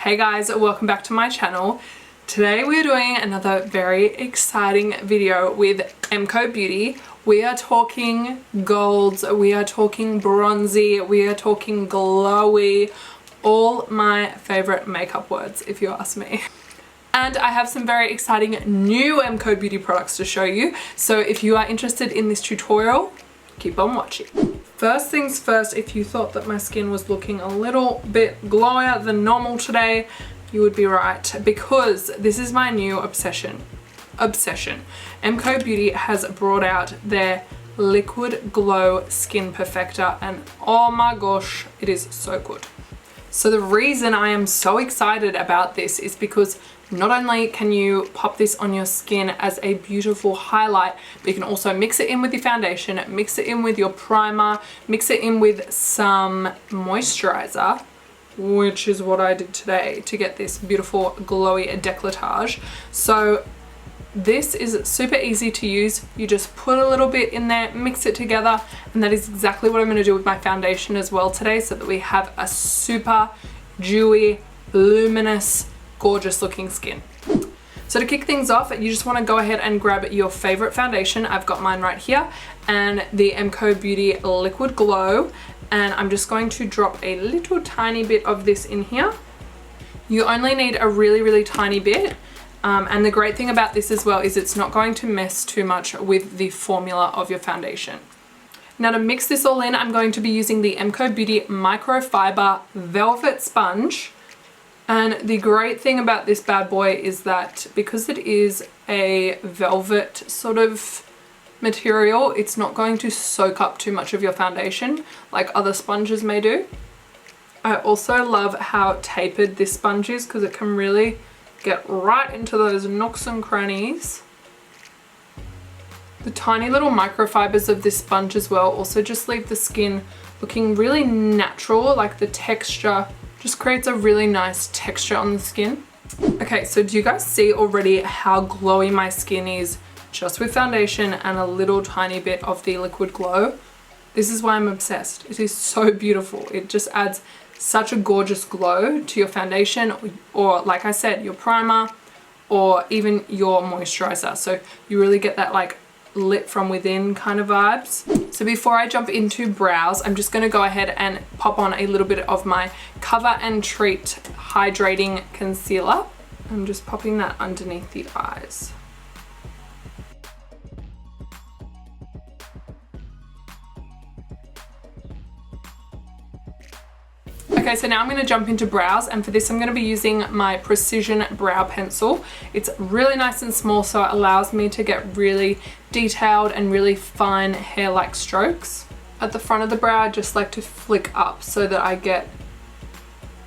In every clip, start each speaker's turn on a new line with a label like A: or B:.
A: Hey guys, welcome back to my channel. Today we're doing another very exciting video with MCoBeauty. We are talking golds, we are talking bronzy, we are talking glowy, all my favorite makeup words if you ask me. And I have some very exciting new MCoBeauty products to show you, so if you are interested in this tutorial, keep on watching. First things first, if you thought that my skin was looking a little bit glowier than normal today, you would be right, because this is my new obsession. MCoBeauty has brought out their Liquid Glow Skin Perfector, and oh my gosh, it is so good. So the reason I am so excited about this is because not only can you pop this on your skin as a beautiful highlight, but you can also mix it in with your foundation, mix it in with your primer, mix it in with some moisturizer, which is what I did today to get this beautiful glowy décolletage. So this is super easy to use. You just put a little bit in there, mix it together, and that is exactly what I'm going to do with my foundation as well today, so that we have a super dewy, luminous, gorgeous looking skin. So to kick things off, you just want to go ahead and grab your favorite foundation. I've got mine right here, and the MCoBeauty Liquid Glow, and I'm just going to drop a little tiny bit of this in here. You only need a really tiny bit. And the great thing about this as well is it's not going to mess too much with the formula of your foundation. Now to mix this all in, I'm going to be using the MCoBeauty Microfibre Velvet Sponge. And the great thing about this bad boy is that because it is a velvet sort of material, it's not going to soak up too much of your foundation like other sponges may do. I also love how tapered this sponge is, because it can really get right into those nooks and crannies. The tiny little microfibers of this sponge as well also just leave the skin looking really natural, like the texture just creates a really nice texture on the skin. Okay, so do you guys see already how glowy my skin is just with foundation and a little tiny bit of the Liquid Glow? This is why I'm obsessed. It is so beautiful. It just adds such a gorgeous glow to your foundation, or like I said, your primer, or even your moisturizer. So you really get that like lit from within kind of vibes. So before I jump into brows, I'm just going to go ahead and pop on a little bit of my Cover and Treat Hydrating Concealer. I'm just popping that underneath the eyes. Okay, so now I'm going to jump into brows, and for this I'm going to be using my Precision Brow Pencil. It's really nice and small, so it allows me to get really detailed and really fine hair-like strokes. At the front of the brow, I just like to flick up so that I get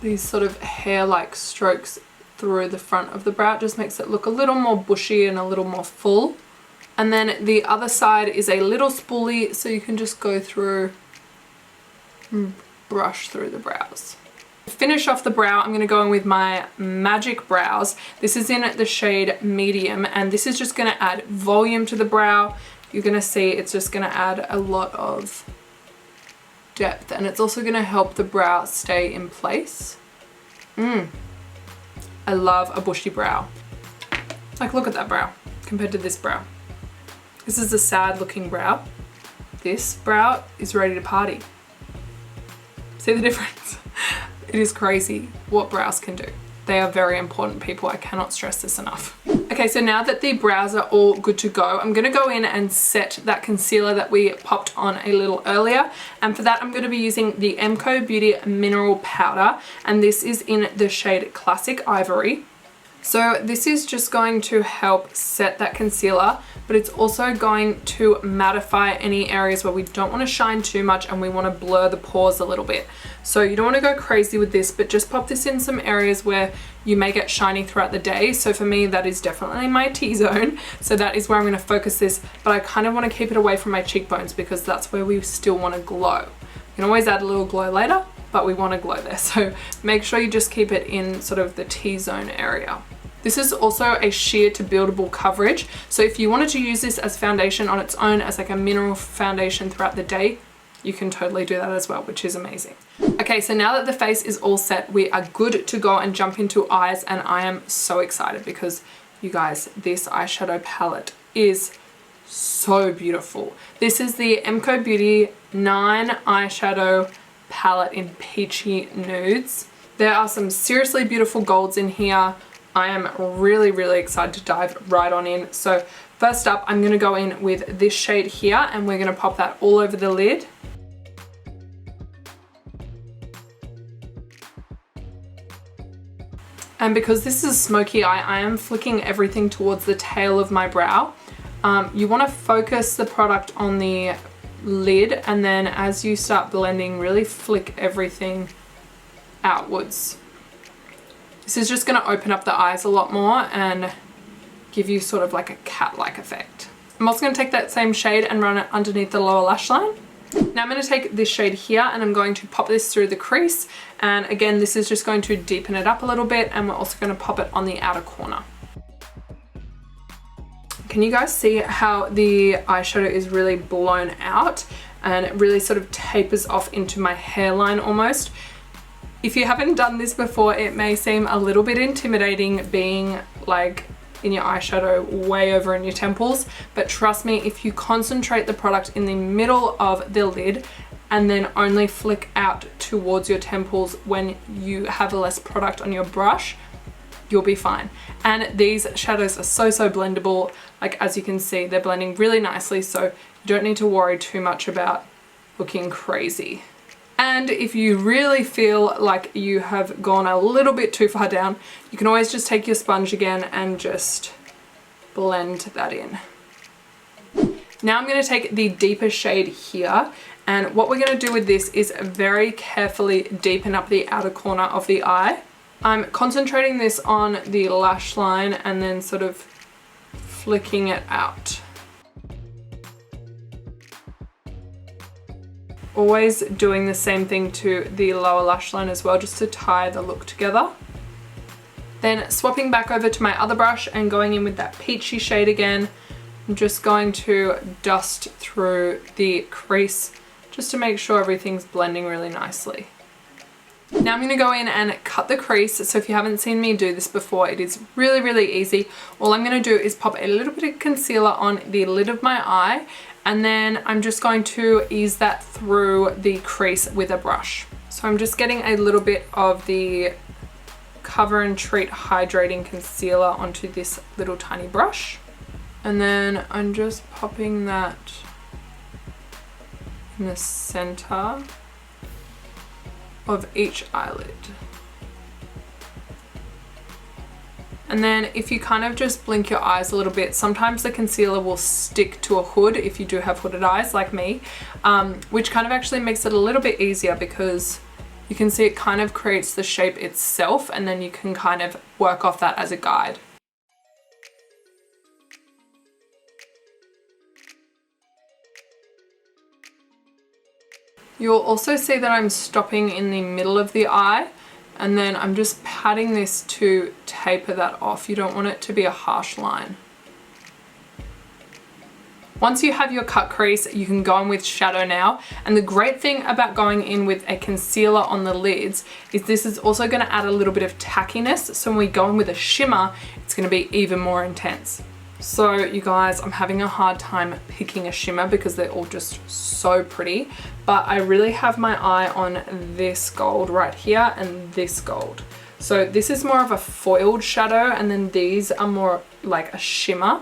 A: these sort of hair-like strokes through the front of the brow. It just makes it look a little more bushy and a little more full. And then the other side is a little spoolie, so you can just go through and brush through the brows. To finish off the brow, I'm going to go in with my Magic Brows. This is in the shade Medium, and this is just going to add volume to the brow. You're going to see it's just going to add a lot of depth, and it's also going to help the brow stay in place. I love a bushy brow. Like, look at that brow compared to this brow. This is a sad looking brow. This brow is ready to party. See the difference? It is crazy what brows can do. They are very important, people. I cannot stress this enough. Okay, so now that the brows are all good to go, I'm going to go in and set that concealer that we popped on a little earlier. And for that, I'm going to be using the MCoBeauty Mineral Powder, and this is in the shade Classic Ivory. So this is just going to help set that concealer, but it's also going to mattify any areas where we don't want to shine too much and we want to blur the pores a little bit. So you don't want to go crazy with this, but just pop this in some areas where you may get shiny throughout the day. So for me, that is definitely my T-zone. So that is where I'm going to focus this, but I kind of want to keep it away from my cheekbones because that's where we still want to glow. You can always add a little glow later, but we want to glow there. So make sure you just keep it in sort of the T-zone area. This is also a sheer to buildable coverage. So if you wanted to use this as foundation on its own, as like a mineral foundation throughout the day, you can totally do that as well, which is amazing. Okay, so now that the face is all set, we are good to go and jump into eyes, and I am so excited because you guys, this eyeshadow palette is so beautiful. This is the MCoBeauty 9 eyeshadow palette in Peachy Nudes. There are some seriously beautiful golds in here. I am really, really excited to dive right on in. So first up, I'm going to go in with this shade here, and we're going to pop that all over the lid. And because this is smoky eye, I am flicking everything towards the tail of my brow. You want to focus the product on the lid, and then as you start blending, really flick everything outwards. This is just going to open up the eyes a lot more and give you sort of like a cat-like effect. I'm also going to take that same shade and run it underneath the lower lash line. Now I'm going to take this shade here and I'm going to pop this through the crease, and again this is just going to deepen it up a little bit, and we're also going to pop it on the outer corner. Can you guys see how the eyeshadow is really blown out and it really sort of tapers off into my hairline almost? If you haven't done this before, it may seem a little bit intimidating being like in your eyeshadow way over in your temples, but trust me, if you concentrate the product in the middle of the lid and then only flick out towards your temples when you have less product on your brush, you'll be fine. And these shadows are so blendable. Like, as you can see, they're blending really nicely, so you don't need to worry too much about looking crazy. And if you really feel like you have gone a little bit too far down, you can always just take your sponge again and just blend that in. Now I'm going to take the deeper shade here, and what we're going to do with this is very carefully deepen up the outer corner of the eye. I'm concentrating this on the lash line and then sort of flicking it out. Always doing the same thing to the lower lash line as well, just to tie the look together. Then swapping back over to my other brush and going in with that peachy shade again, I'm just going to dust through the crease just to make sure everything's blending really nicely. Now I'm going to go in and cut the crease. So if you haven't seen me do this before, it is really easy. All I'm going to do is pop a little bit of concealer on the lid of my eye, and then I'm just going to ease that through the crease with a brush. So I'm just getting a little bit of the Cover and Treat Hydrating Concealer onto this little tiny brush. And then I'm just popping that in the center of each eyelid. And then if you kind of just blink your eyes a little bit, sometimes the concealer will stick to a hood if you do have hooded eyes like me, which kind of actually makes it a little bit easier because you can see it kind of creates the shape itself, and then you can kind of work off that as a guide. You'll also see that I'm stopping in the middle of the eye, and then I'm just patting this to taper that off. You don't want it to be a harsh line. Once you have your cut crease, you can go in with shadow now. And the great thing about going in with a concealer on the lids is this is also going to add a little bit of tackiness. So when we go in with a shimmer, it's going to be even more intense. So you guys, I'm having a hard time picking a shimmer because they're all just so pretty, but I really have my eye on this gold right here and this gold. So this is more of a foiled shadow, and then these are more like a shimmer.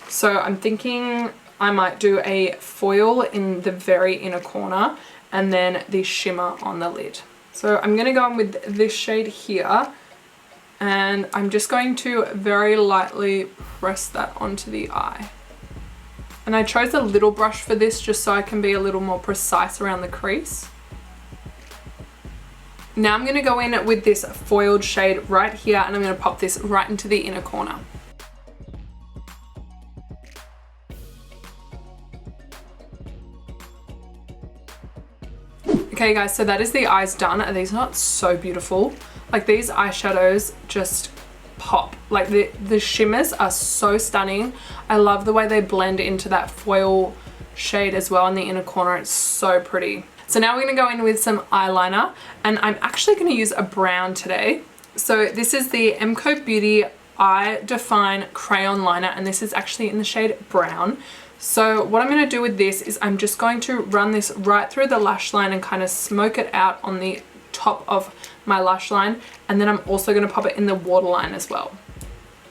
A: So I'm thinking I might do a foil in the very inner corner and then the shimmer on the lid. So I'm going to go in with this shade here, and I'm just going to very lightly press that onto the eye. And I chose a little brush for this just so I can be a little more precise around the crease. Now I'm going to go in with this foiled shade right here, and I'm going to pop this right into the inner corner. Okay guys, so that is the eyes done. Are these not so beautiful? Like, these eyeshadows just pop. Like, the shimmers are so stunning. I love the way they blend into that foil shade as well in the inner corner. It's so pretty. So now we're going to go in with some eyeliner, and I'm actually going to use a brown today. So this is the MCoBeauty Eye Define Crayon Liner, and this is actually in the shade brown. So what I'm going to do with this is I'm just going to run this right through the lash line and kind of smoke it out on the top of my lash line, and then I'm also going to pop it in the waterline as well.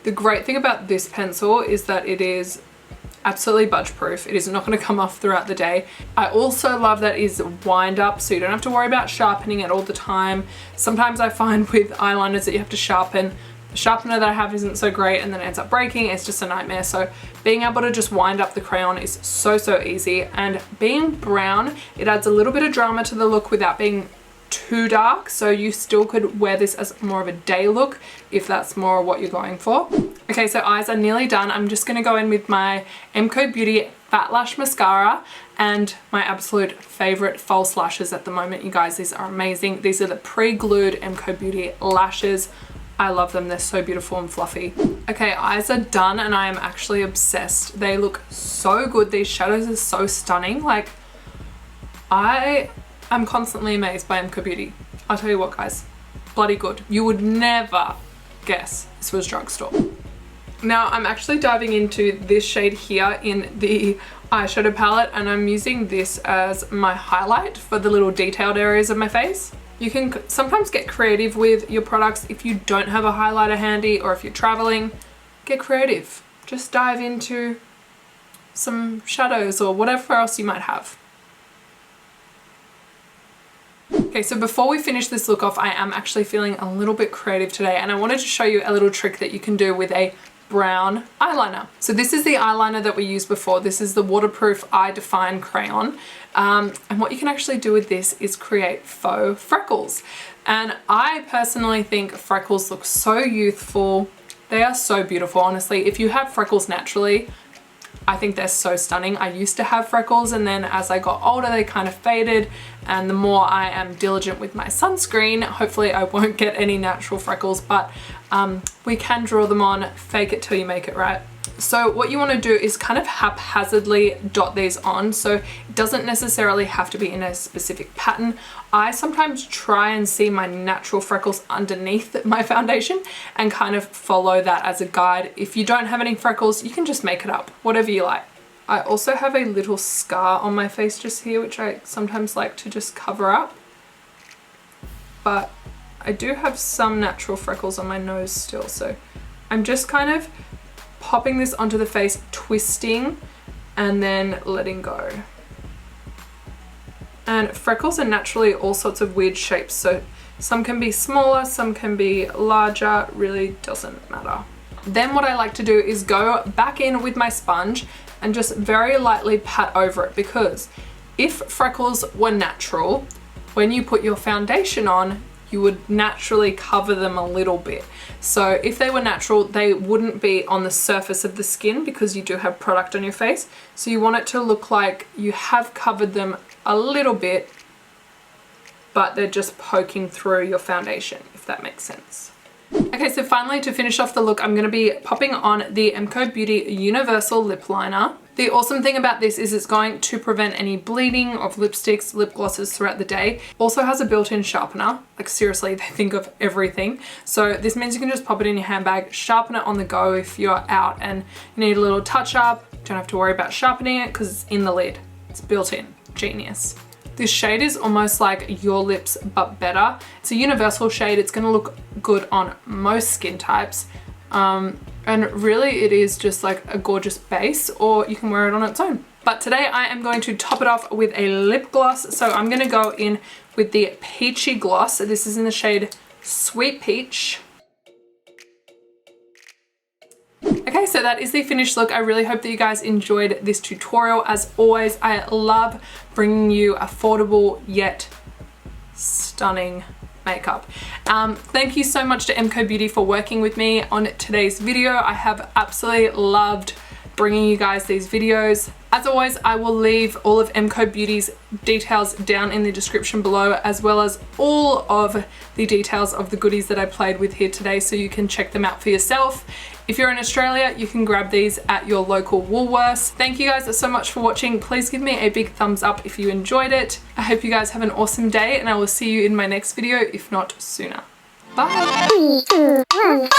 A: The great thing about this pencil is that it is absolutely budge proof. It is not going to come off throughout the day. I also love that it is wind up, so you don't have to worry about sharpening it all the time. Sometimes I find with eyeliners that you have to sharpen. The sharpener that I have isn't so great and then it ends up breaking. It's just a nightmare. So being able to just wind up the crayon is so easy. And being brown, it adds a little bit of drama to the look without being too dark. So you still could wear this as more of a day look if that's more what you're going for. Okay, so eyes are nearly done. I'm just going to go in with my MCoBeauty Fat Lash Mascara and my absolute favorite false lashes at the moment. You guys, these are amazing. These are the pre-glued MCoBeauty lashes. I love them. They're so beautiful and fluffy. Okay, eyes are done and I am actually obsessed. They look so good. These shadows are so stunning. Like, I am constantly amazed by MCoBeauty. I'll tell you what, guys, bloody good. You would never guess this was drugstore. Now I'm actually diving into this shade here in the eyeshadow palette, and I'm using this as my highlight for the little detailed areas of my face. You can sometimes get creative with your products if you don't have a highlighter handy, or if you're traveling, get creative. Just dive into some shadows or whatever else you might have. Okay, so before we finish this look off, I am actually feeling a little bit creative today, and I wanted to show you a little trick that you can do with a brown eyeliner. So this is the eyeliner that we used before. This is the waterproof Eye Define Crayon. And what you can actually do with this is create faux freckles. And I personally think freckles look so youthful. They are so beautiful, honestly. If you have freckles naturally, I think they're so stunning. I used to have freckles, and then as I got older, they kind of faded. And the more I am diligent with my sunscreen, hopefully I won't get any natural freckles, but we can draw them on. Fake it till you make it, right? So what you want to do is kind of haphazardly dot these on. So it doesn't necessarily have to be in a specific pattern. I sometimes try and see my natural freckles underneath my foundation and kind of follow that as a guide. If you don't have any freckles, you can just make it up, whatever you like. I also have a little scar on my face just here, which I sometimes like to just cover up. But I do have some natural freckles on my nose still, so I'm just kind of popping this onto the face, twisting, and then letting go. And freckles are naturally all sorts of weird shapes, so some can be smaller, some can be larger, really doesn't matter. Then what I like to do is go back in with my sponge and just very lightly pat over it, because if freckles were natural, when you put your foundation on, you would naturally cover them a little bit. So if they were natural, they wouldn't be on the surface of the skin because you do have product on your face. So you want it to look like you have covered them a little bit, but they're just poking through your foundation, if that makes sense. Okay, so finally, to finish off the look, I'm going to be popping on the MCoBeauty Universal Lip Liner. The awesome thing about this is it's going to prevent any bleeding of lipsticks, lip glosses throughout the day. Also has a built-in sharpener. Like, seriously, they think of everything. So this means you can just pop it in your handbag, sharpen it on the go if you're out and you need a little touch up. Don't have to worry about sharpening it because it's in the lid. It's built in. Genius. This shade is almost like Your Lips but better. It's a universal shade. It's going to look good on most skin types. And really it is just like a gorgeous base, or you can wear it on its own. But today I am going to top it off with a lip gloss. So I'm going to go in with the Peachy gloss. This is in the shade Sweet Peach. Okay, so that is the finished look. I really hope that you guys enjoyed this tutorial. As always, I love bringing you affordable yet stunning makeup. Thank you so much to MCoBeauty for working with me on today's video. I have absolutely loved bringing you guys these videos. As always, I will leave all of MCoBeauty's details down in the description below, as well as all of the details of the goodies that I played with here today, so you can check them out for yourself. If you're in Australia, you can grab these at your local Woolworths. Thank you guys so much for watching. Please give me a big thumbs up if you enjoyed it. I hope you guys have an awesome day, and I will see you in my next video, if not sooner. Bye! 3, 2, 1.